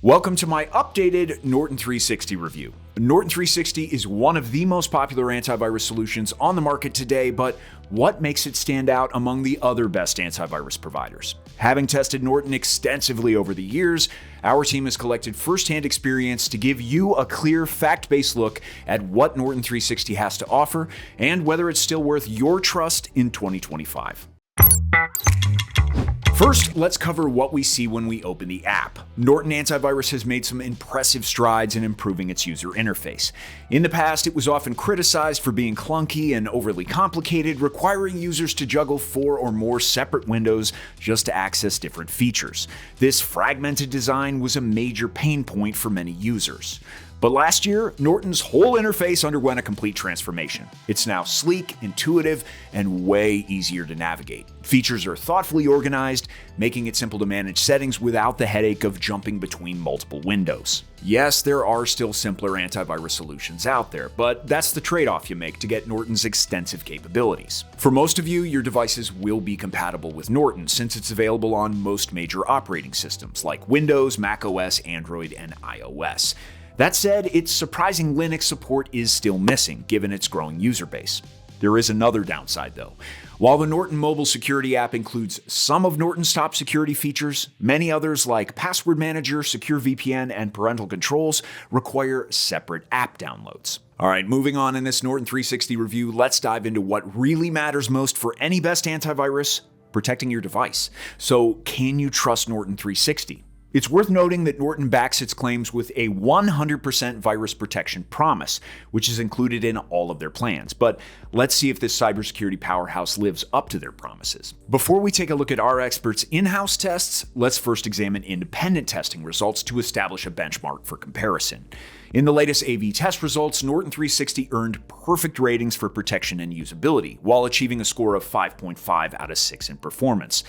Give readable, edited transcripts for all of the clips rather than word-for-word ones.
Welcome to my updated Norton 360 review. Norton 360 is one of the most popular antivirus solutions on the market today, but what makes it stand out among the other best antivirus providers? Having tested Norton extensively over the years, our team has collected first-hand experience to give you a clear, fact-based look at what Norton 360 has to offer and whether it's still worth your trust in 2025. First, let's cover what we see when we open the app. Norton Antivirus has made some impressive strides in improving its user interface. In the past, it was often criticized for being clunky and overly complicated, requiring users to juggle 4 or more separate windows just to access different features. This fragmented design was a major pain point for many users. But last year, Norton's whole interface underwent a complete transformation. It's now sleek, intuitive, and way easier to navigate. Features are thoughtfully organized, making it simple to manage settings without the headache of jumping between multiple windows. Yes, there are still simpler antivirus solutions out there, but that's the trade-off you make to get Norton's extensive capabilities. For most of you, your devices will be compatible with Norton since it's available on most major operating systems like Windows, macOS, Android, and iOS. That said, its surprising Linux support is still missing, given its growing user base. There is another downside, though. While the Norton mobile security app includes some of Norton's top security features, many others like Password Manager, Secure VPN, and parental controls require separate app downloads. All right, moving on in this Norton 360 review, let's dive into what really matters most for any best antivirus: protecting your device. So, can you trust Norton 360? It's worth noting that Norton backs its claims with a 100% virus protection promise, which is included in all of their plans. But let's see if this cybersecurity powerhouse lives up to their promises. Before we take a look at our experts' in-house tests, let's first examine independent testing results to establish a benchmark for comparison. In the latest AV test results, Norton 360 earned perfect ratings for protection and usability, while achieving a score of 5.5 out of 6 in performance.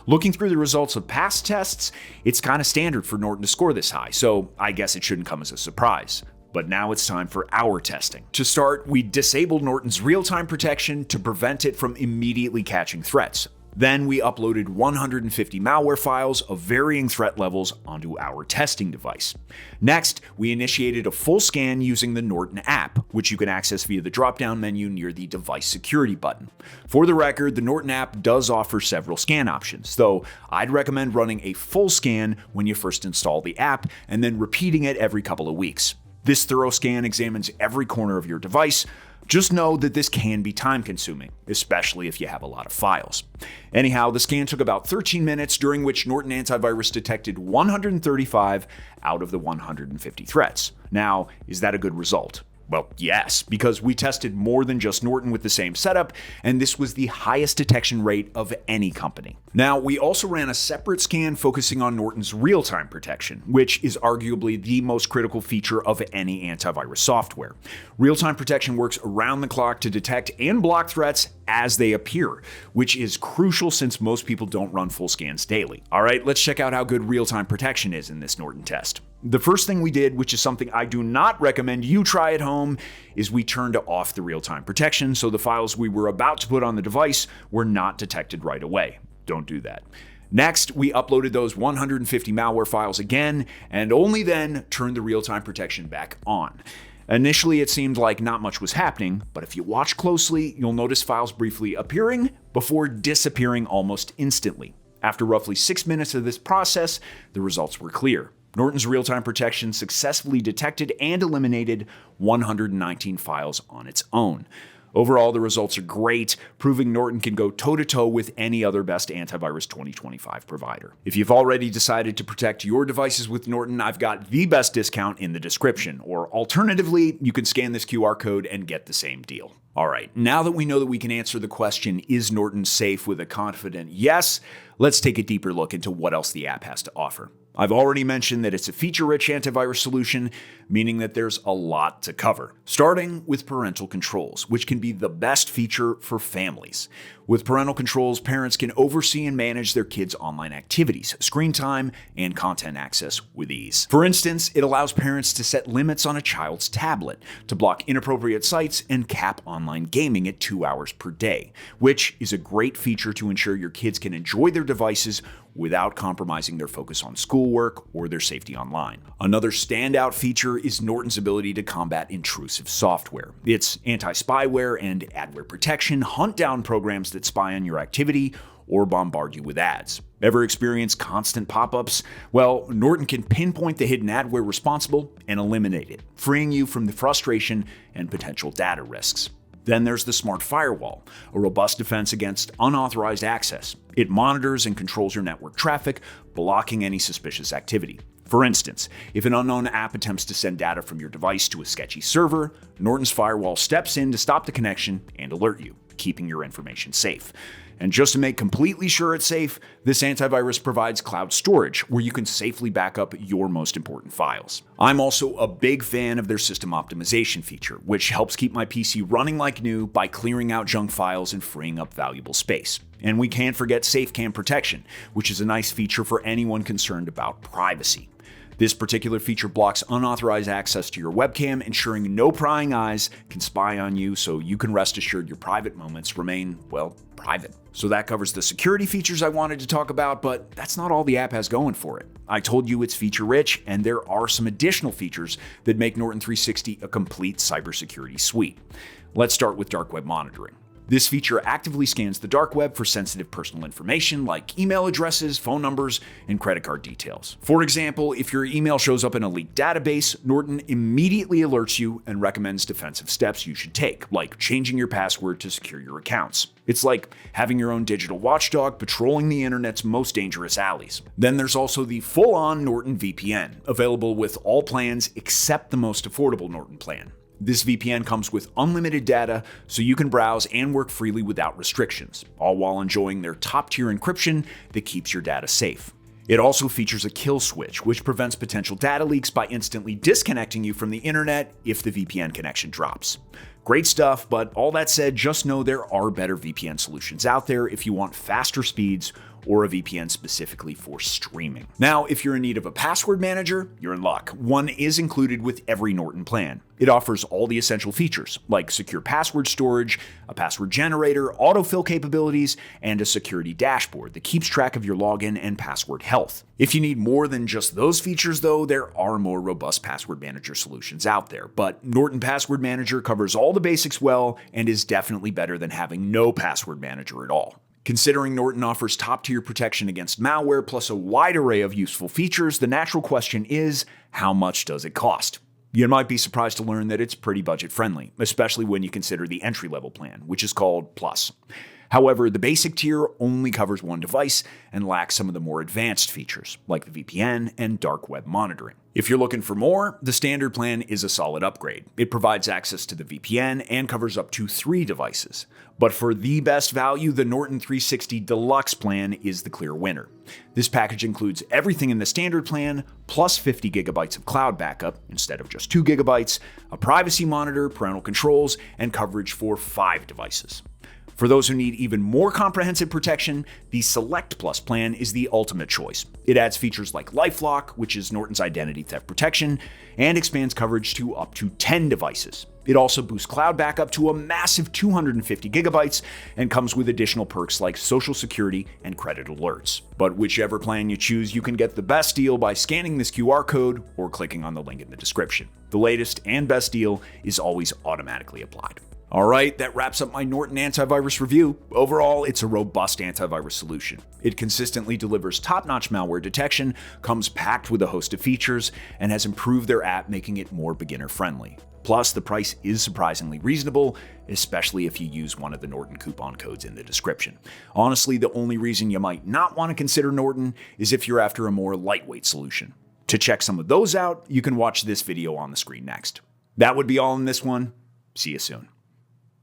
Looking through the results of past tests, it's kind of standard for Norton to score this high, so I guess it shouldn't come as a surprise. But now it's time for our testing. To start, we disabled Norton's real-time protection to prevent it from immediately catching threats. Then we uploaded 150 malware files of varying threat levels onto our testing device. Next, we initiated a full scan using the Norton app, which you can access via the drop-down menu near the device security button. For the record, the Norton app does offer several scan options, though I'd recommend running a full scan when you first install the app and then repeating it every couple of weeks. This thorough scan examines every corner of your device. Just know that this can be time-consuming, especially if you have a lot of files. Anyhow, the scan took about 13 minutes, during which Norton Antivirus detected 135 out of the 150 threats. Now, is that a good result? Well, yes, because we tested more than just Norton with the same setup, and this was the highest detection rate of any company. Now, we also ran a separate scan focusing on Norton's real-time protection, which is arguably the most critical feature of any antivirus software. Real-time protection works around the clock to detect and block threats as they appear, which is crucial since most people don't run full scans daily. All right, let's check out how good real-time protection is in this Norton test. The first thing we did, which is something I do not recommend you try at home, is we turned off the real-time protection so the files we were about to put on the device were not detected right away. Don't do that. Next, we uploaded those 150 malware files again, and only then turned the real-time protection back on. Initially, it seemed like not much was happening, but if you watch closely, you'll notice files briefly appearing before disappearing almost instantly. After roughly 6 minutes of this process, the results were clear. Norton's real-time protection successfully detected and eliminated 119 files on its own. Overall, the results are great, proving Norton can go toe-to-toe with any other best antivirus 2025 provider. If you've already decided to protect your devices with Norton, I've got the best discount in the description, or alternatively, you can scan this QR code and get the same deal. All right, now that we know that we can answer the question, is Norton safe, with a confident yes, let's take a deeper look into what else the app has to offer. I've already mentioned that it's a feature-rich antivirus solution, meaning that there's a lot to cover. Starting with parental controls, which can be the best feature for families. With parental controls, parents can oversee and manage their kids' online activities, screen time, and content access with ease. For instance, it allows parents to set limits on a child's tablet, to block inappropriate sites, and cap online gaming at 2 hours per day, which is a great feature to ensure your kids can enjoy their devices without compromising their focus on schoolwork or their safety online. Another standout feature is Norton's ability to combat intrusive software. Its anti-spyware and adware protection hunt down programs that spy on your activity or bombard you with ads. Ever experience constant pop-ups? Well, Norton can pinpoint the hidden adware responsible and eliminate it, freeing you from the frustration and potential data risks. Then there's the Smart Firewall, a robust defense against unauthorized access. It monitors and controls your network traffic, blocking any suspicious activity. For instance, if an unknown app attempts to send data from your device to a sketchy server, Norton's firewall steps in to stop the connection and alert you, keeping your information safe. And just to make completely sure it's safe, this antivirus provides cloud storage where you can safely back up your most important files. I'm also a big fan of their system optimization feature, which helps keep my PC running like new by clearing out junk files and freeing up valuable space. And we can't forget SafeCam protection, which is a nice feature for anyone concerned about privacy. This particular feature blocks unauthorized access to your webcam, ensuring no prying eyes can spy on you, so you can rest assured your private moments remain, well, private. So that covers the security features I wanted to talk about, but that's not all the app has going for it. I told you it's feature-rich, and there are some additional features that make Norton 360 a complete cybersecurity suite. Let's start with dark web monitoring. This feature actively scans the dark web for sensitive personal information like email addresses, phone numbers, and credit card details. For example, if your email shows up in a leaked database, Norton immediately alerts you and recommends defensive steps you should take, like changing your password to secure your accounts. It's like having your own digital watchdog patrolling the internet's most dangerous alleys. Then there's also the full-on Norton VPN, available with all plans except the most affordable Norton plan. This VPN comes with unlimited data, so you can browse and work freely without restrictions, all while enjoying their top-tier encryption that keeps your data safe. It also features a kill switch, which prevents potential data leaks by instantly disconnecting you from the internet if the VPN connection drops. Great stuff, but all that said, just know there are better VPN solutions out there if you want faster speeds or a VPN specifically for streaming. Now, if you're in need of a password manager, you're in luck. One is included with every Norton plan. It offers all the essential features, like secure password storage, a password generator, autofill capabilities, and a security dashboard that keeps track of your login and password health. If you need more than just those features, though, there are more robust password manager solutions out there. But Norton Password Manager covers all the basics well and is definitely better than having no password manager at all. Considering Norton offers top-tier protection against malware plus a wide array of useful features, the natural question is, how much does it cost? You might be surprised to learn that it's pretty budget-friendly, especially when you consider the entry-level plan, which is called Plus. However, the basic tier only covers one device and lacks some of the more advanced features, like the VPN and dark web monitoring. If you're looking for more, the standard plan is a solid upgrade. It provides access to the VPN and covers up to 3 devices. But for the best value, the Norton 360 Deluxe plan is the clear winner. This package includes everything in the standard plan, plus 50 gigabytes of cloud backup instead of just 2 gigabytes, a privacy monitor, parental controls, and coverage for 5 devices. For those who need even more comprehensive protection, the Select Plus plan is the ultimate choice. It adds features like LifeLock, which is Norton's identity theft protection, and expands coverage to up to 10 devices. It also boosts cloud backup to a massive 250 gigabytes and comes with additional perks like social security and credit alerts. But whichever plan you choose, you can get the best deal by scanning this QR code or clicking on the link in the description. The latest and best deal is always automatically applied. Alright, that wraps up my Norton Antivirus review. Overall, it's a robust antivirus solution. It consistently delivers top-notch malware detection, comes packed with a host of features, and has improved their app, making it more beginner-friendly. Plus, the price is surprisingly reasonable, especially if you use one of the Norton coupon codes in the description. Honestly, the only reason you might not want to consider Norton is if you're after a more lightweight solution. To check some of those out, you can watch this video on the screen next. That would be all in this one. See you soon.